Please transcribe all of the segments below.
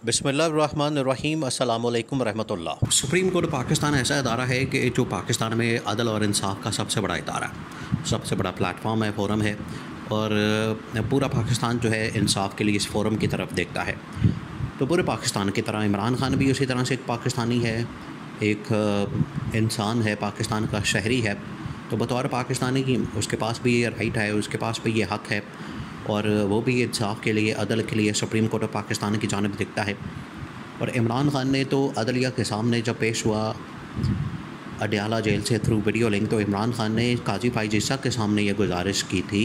बिस्मिल्लाहिर्रहमानिर्रहीम अस्सलाम वालेकुम रहमतुल्लाह। सुप्रीम कोर्ट पाकिस्तान ऐसा इदारा है कि जो पाकिस्तान में अदल और इंसाफ का सबसे बड़ा इदारा है, सबसे बड़ा प्लेटफॉर्म है, फोरम है। और पूरा पाकिस्तान जो है इंसाफ के लिए इस फोरम की तरफ देखता है। तो पूरे पाकिस्तान की तरह इमरान खान भी उसी तरह से एक पाकिस्तानी है, एक इंसान है, पाकिस्तान का शहरी है। तो बतौर पाकिस्तानी की उसके पास भी ये राइट है, उसके पास भी ये हक़ है, और वो भी इंसाफ के लिए, अदल के लिए सुप्रीम कोर्ट ऑफ पाकिस्तान की जानिब दिखता है। और इमरान खान ने तो अदलिया के सामने जब पेश हुआ अडयाला जेल से थ्रू वीडियो लिंक, तो इमरान खान ने काजी फाइज ईसा के सामने ये गुजारिश की थी,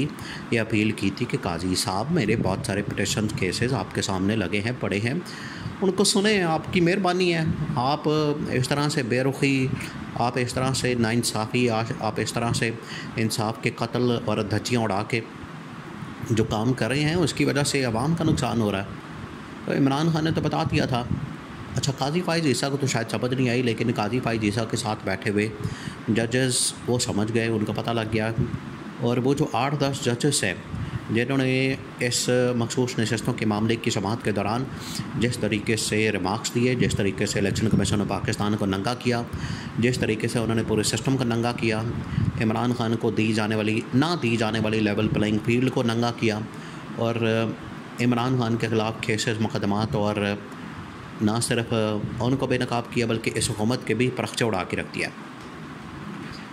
ये अपील की थी कि काजी साहब, मेरे बहुत सारे पिटिशन केसेस आपके सामने लगे हैं, पड़े हैं, उनको सुने, आपकी मेहरबानी है। आप इस तरह से बेरुखी, आप इस तरह से नाइंसाफ़ी, आप इस तरह से इंसाफ के कत्ल और धज्जियाँ उड़ा के जो काम कर रहे हैं, उसकी वजह से अवाम का नुकसान हो रहा है। तो इमरान खान ने तो बता दिया था। अच्छा, काजी फाइज ईसा को तो शायद समझ नहीं आई, लेकिन काजी फाइज ईसा के साथ बैठे हुए जजेस वो समझ गए, उनको पता लग गया। और वो जो 8-10 जजेस हैं जिन्होंने इस मखसूस नशस्तों के मामले की समाअत के दौरान जिस तरीके से रिमार्क्स दिए, जिस तरीके से इलेक्शन कमीशन ऑफ पाकिस्तान को नंगा किया, जिस तरीके से उन्होंने पूरे सिस्टम को नंगा किया, इमरान खान को ना दी जाने वाली लेवल प्लेइंग फील्ड को नंगा किया, और इमरान खान के ख़िलाफ़ केसेस, मुकदमात, और ना सिर्फ उनको बेनकाब किया बल्कि इस हुकूमत के भी परखचे उड़ा के रख दिया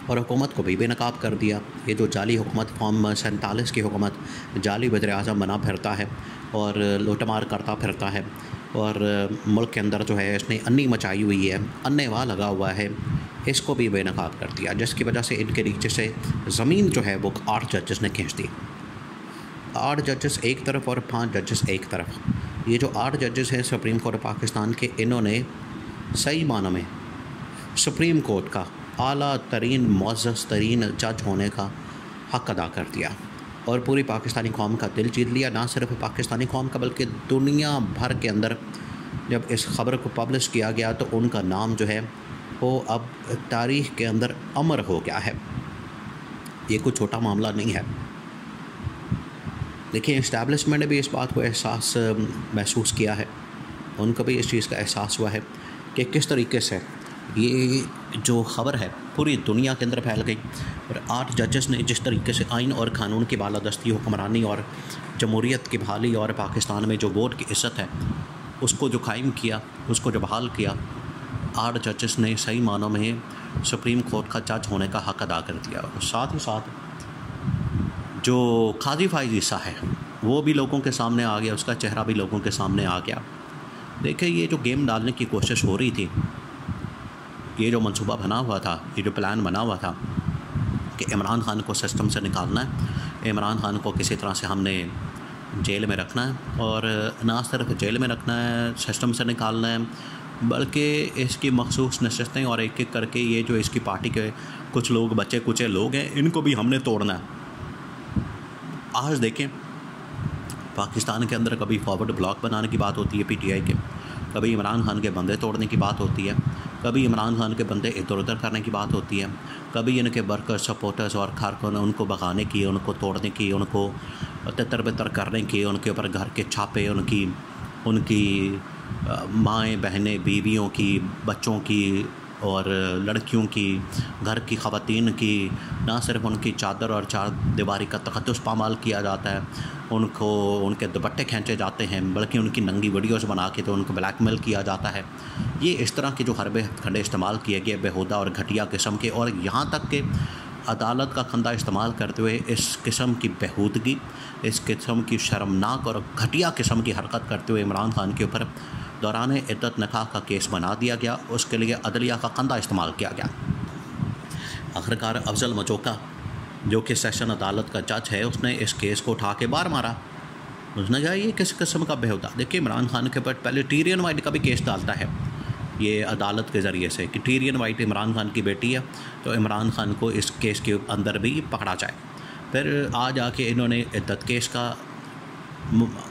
और हुकूमत को भी बेनकाब कर दिया। ये जो जाली हुकूमत, फॉर्म 47 की हुकूमत, जाली वज़ीर-ए-आज़म बना फिरता है और लूटमार करता फिरता है, और मुल्क के अंदर जो है इसने अन्नी मचाई हुई है, अन्नेवाह लगा हुआ है, इसको भी बेनकाब कर दिया, जिसकी वजह से इनके नीचे से ज़मीन जो है वो 8 जजेस ने खींच दी। 8 जजेस एक तरफ और 5 जजेस एक तरफ। ये जो 8 जजेस हैं सुप्रीम कोर्ट पाकिस्तान के, इन्होंने सही मानों में सुप्रीम कोर्ट का आला तरीन, मुअज़्ज़ज़ तरीन जज होने का हक़ अदा कर दिया और पूरी पाकिस्तानी कौम का दिल जीत लिया। ना सिर्फ पाकिस्तानी कौम का बल्कि दुनिया भर के अंदर जब इस ख़बर को पब्लिश किया गया तो उनका नाम जो है वो अब तारीख़ के अंदर अमर हो गया है। ये कोई छोटा मामला नहीं है। देखिए, इस्टेब्लिशमेंट ने भी इस बात को एहसास महसूस किया है, उनको भी इस चीज़ का एहसास हुआ है कि किस तरीके से ये जो ख़बर है पूरी दुनिया के अंदर फैल गई। और 8 जजेस ने जिस तरीके से आइन और क़ानून की बालादस्ती, हुक्मरानी और जमहूरियत की बहाली और पाकिस्तान में जो वोट की इज़्ज़त है उसको जो कायम किया, उसको जो बहाल किया, 8 जजेस ने सही मानों में सुप्रीम कोर्ट का जज होने का हक़ अदा कर दिया। और साथ ही साथ जो काजी फाइज ईसा है वो भी लोगों के सामने आ गया, उसका चेहरा भी लोगों के सामने आ गया। देखिए, ये जो गेम डालने की कोशिश हो रही थी, ये जो मंसूबा बना हुआ था, ये जो प्लान बना हुआ था कि इमरान खान को सिस्टम से निकालना है, इमरान खान को किसी तरह से हमने जेल में रखना है, और ना सिर्फ जेल में रखना है, सिस्टम से निकालना है, बल्कि इसकी मखसूस नशस्तें और एक एक करके ये जो इसकी पार्टी के कुछ लोग, बच्चे कुचे लोग हैं, इनको भी हमने तोड़ना है। आज देखें, पाकिस्तान के अंदर कभी फॉरवर्ड ब्लॉक बनाने की बात होती है पीटीआई के, कभी इमरान खान के बंदे तोड़ने की बात होती है, कभी इमरान खान के बंदे इधर उधर करने की बात होती है, कभी इनके वर्कर्स, सपोर्टर्स और कारकुन, उनको भगाने की, उनको तोड़ने की, उनको तितर बितर करने की, उनके ऊपर घर के छापे, उनकी माएँ, बहनें, बीवियों की, बच्चों की और लड़कियों की, घर की ख़वातीन की, ना सिर्फ उनकी चादर और चार दीवारी का तक़द्दुस पामाल किया जाता है, उनको उनके दुपट्टे खींचे जाते हैं, बल्कि उनकी नंगी वीडियोज़ बना के तो उनको ब्लैकमेल किया जाता है। ये इस तरह के जो हरबे हथकंडे इस्तेमाल किए गए बेहुदा और घटिया किस्म के, और यहाँ तक कि अदालत का खंदा इस्तेमाल करते हुए इस किस्म की बेहूदगी, इस किस्म की शर्मनाक और घटिया किस्म की हरकत करते हुए इमरान खान के ऊपर दौरान इद्दत निकाह का केस बना दिया गया। उसके लिए अदलिया का खंदा इस्तेमाल किया गया। आखिरकार अफजल मचोका जो कि सेशन अदालत का जज है, उसने इस केस को उठा के बाहर मारा। उसने कहा ये किस किस्म का बेहुदा। देखिए, इमरान खान के ऊपर पहले टीरियन वाइट का भी केस डालता है ये अदालत के ज़रिए से कि टीरियन वाइट इमरान खान की बेटी है, तो इमरान खान को इस केस के अंदर भी पकड़ा जाए। फिर आज आके इन्होंने इद्दत केस का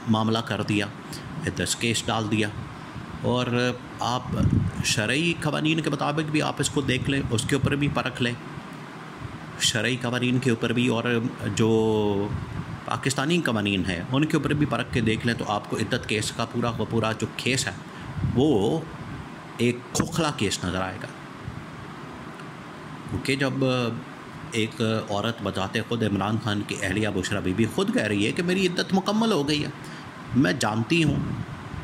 मामला कर दिया, इद्दत केस डाल दिया, और आप शरई क़वानीन के मुताबिक भी आप इसको देख लें, उसके ऊपर भी परख लें, शरई क़वानीन के ऊपर भी, और जो पाकिस्तानी कवानीन है उनके ऊपर भी परख के देख लें तो आपको इद्दत केस का पूरा जो केस है वो एक खोखला केस नज़र आएगा। क्योंकि जब एक औरत बताते खुद इमरान खान की अहलिया बुशरा बीबी खुद कह रही है कि मेरी इद्दत मुकम्मल हो गई है, मैं जानती हूँ।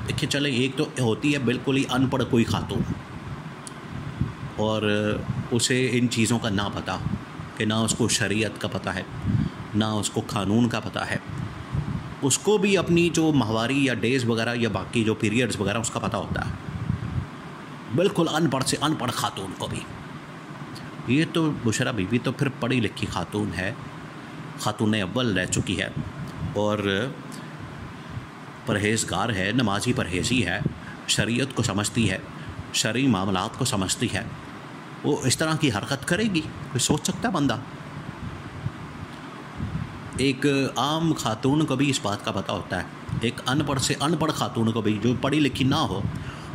देखिए चले, एक तो होती है बिल्कुल ही अनपढ़ कोई खातून और उसे इन चीज़ों का ना पता कि ना उसको शरीयत का पता है ना उसको कानून का पता है, उसको भी अपनी जो माहवारी या डेज़ वगैरह या बाकी जो पीरियड्स वगैरह उसका पता होता है, बिल्कुल अनपढ़ से अनपढ़ खातून को भी। ये तो बुशरा बीबी तो फिर पढ़ी लिखी खातून है, खातून अव्वल रह चुकी है और परहेज़गार है, नमाजी परहेज़ी है, शरीयत को समझती है, शरई मामलात को समझती है। वो इस तरह की हरकत करेगी? कोई सोच सकता है बंदा? एक आम खातून को भी इस बात का पता होता है, एक अनपढ़ से अनपढ़ खातून को भी जो पढ़ी लिखी ना हो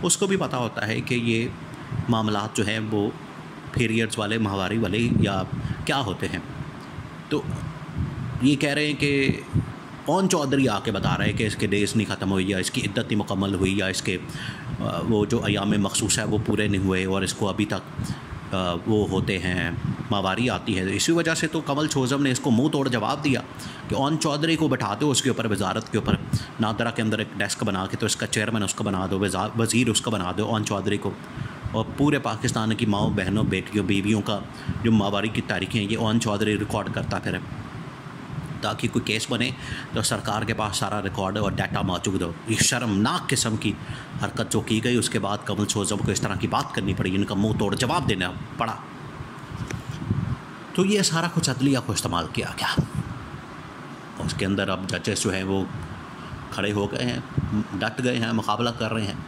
उसको भी पता होता है कि ये मामलात जो हैं वो पीरियड्स वाले, माहवारी वाले या क्या होते हैं। तो ये कह रहे हैं कि ओन चौधरी आके बता रहे हैं कि इसके डेज़ नहीं ख़त्म हुई या इसकी इद्दत नहीं मुकम्मल हुई या इसके वो जो अयाम मखसूस है वो पूरे नहीं हुए और इसको अभी तक वो होते हैं, माहवारी आती है। इसी वजह से तो कमल छोज़म ने इसको मुंह तोड़ जवाब दिया कि ओन चौधरी को बैठा दो उसके ऊपर, वजारत के ऊपर नादरा के अंदर एक डेस्क बना के, तो इसका चेयरमैन उसका बना दो, वज़ीर उसका बना दो ओन चौधरी को, और पूरे पाकिस्तान की माओ बहनों बेटियों बीवियों का जो माहवारी की तारीखें हैं ये ओन चौधरी रिकॉर्ड करता फिर, ताकि कोई केस बने तो सरकार के पास सारा रिकॉर्ड और डाटा मौजूद हो। ये शर्मनाक किस्म की हरकत जो की गई, उसके बाद कमल छोज़म को इस तरह की बात करनी पड़ी, इनका मुंह तोड़ जवाब देना पड़ा। तो ये सारा कुछ अदलिया को इस्तेमाल किया गया। उसके अंदर अब जजेस जो हैं वो खड़े हो गए हैं, डट गए हैं, मुकाबला कर रहे हैं।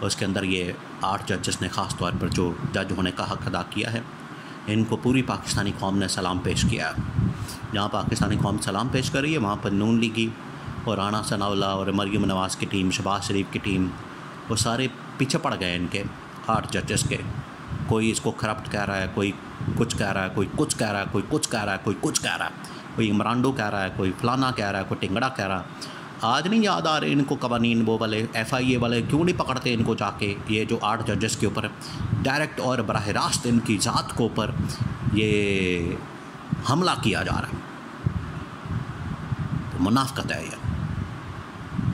उसके अंदर ये 8 जजेस ने ख़ास तौर पर जो जज होने का हक़ अदा किया है, इनको पूरी पाकिस्तानी कौम ने सलाम पेश किया है। जहाँ पाकिस्तानी कौम सलाम पेश कर रही है वहाँ पर नून लीगी और राना सनाउल्लाह और मरीम नवाज़ की टीम, शहबाज शरीफ की टीम, वो सारे पीछे पड़ गए इनके 8 जजेस के। कोई इसको करप्ट कह रहा है, कोई कुछ कह रहा है, कोई कुछ कह रहा है, कोई कुछ कह रहा है, कोई कुछ कह रहा है, कोई इमरानडो कह रहा है, कोई फलाना कह रहा है, कोई टिंगड़ा कह रहा है। आज नहीं याद आ रहे इनको कवानीन वो वाले FIA वाले क्यों नहीं पकड़ते इनको जाके, ये जो 8 जजेस के ऊपर डायरेक्ट और बराह रास्त इनकी ज़ात को ऊपर ये हमला किया जा रहा है। तो मुनाफ़क़त है ये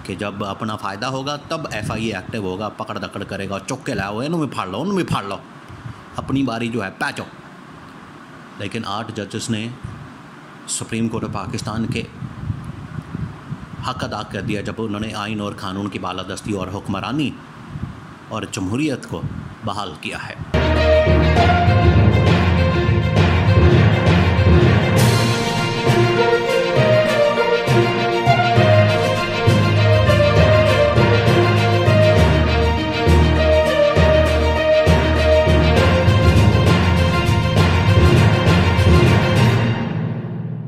कि जब अपना फ़ायदा होगा तब FIA एक्टिव होगा, पकड़ दकड़ करेगा, चुक के लाओ, इन्हों में फाड़ लो, उन्हों में फाड़ लो, अपनी बारी जो है पैचो। लेकिन 8 जजेस ने सुप्रीम कोर्ट ऑफ पाकिस्तान के हक़ अदा कर दिया जब उन्होंने आइन और क़ानून की बालादस्ती और हुक्मरानी और जमहूरियत को बहाल किया है।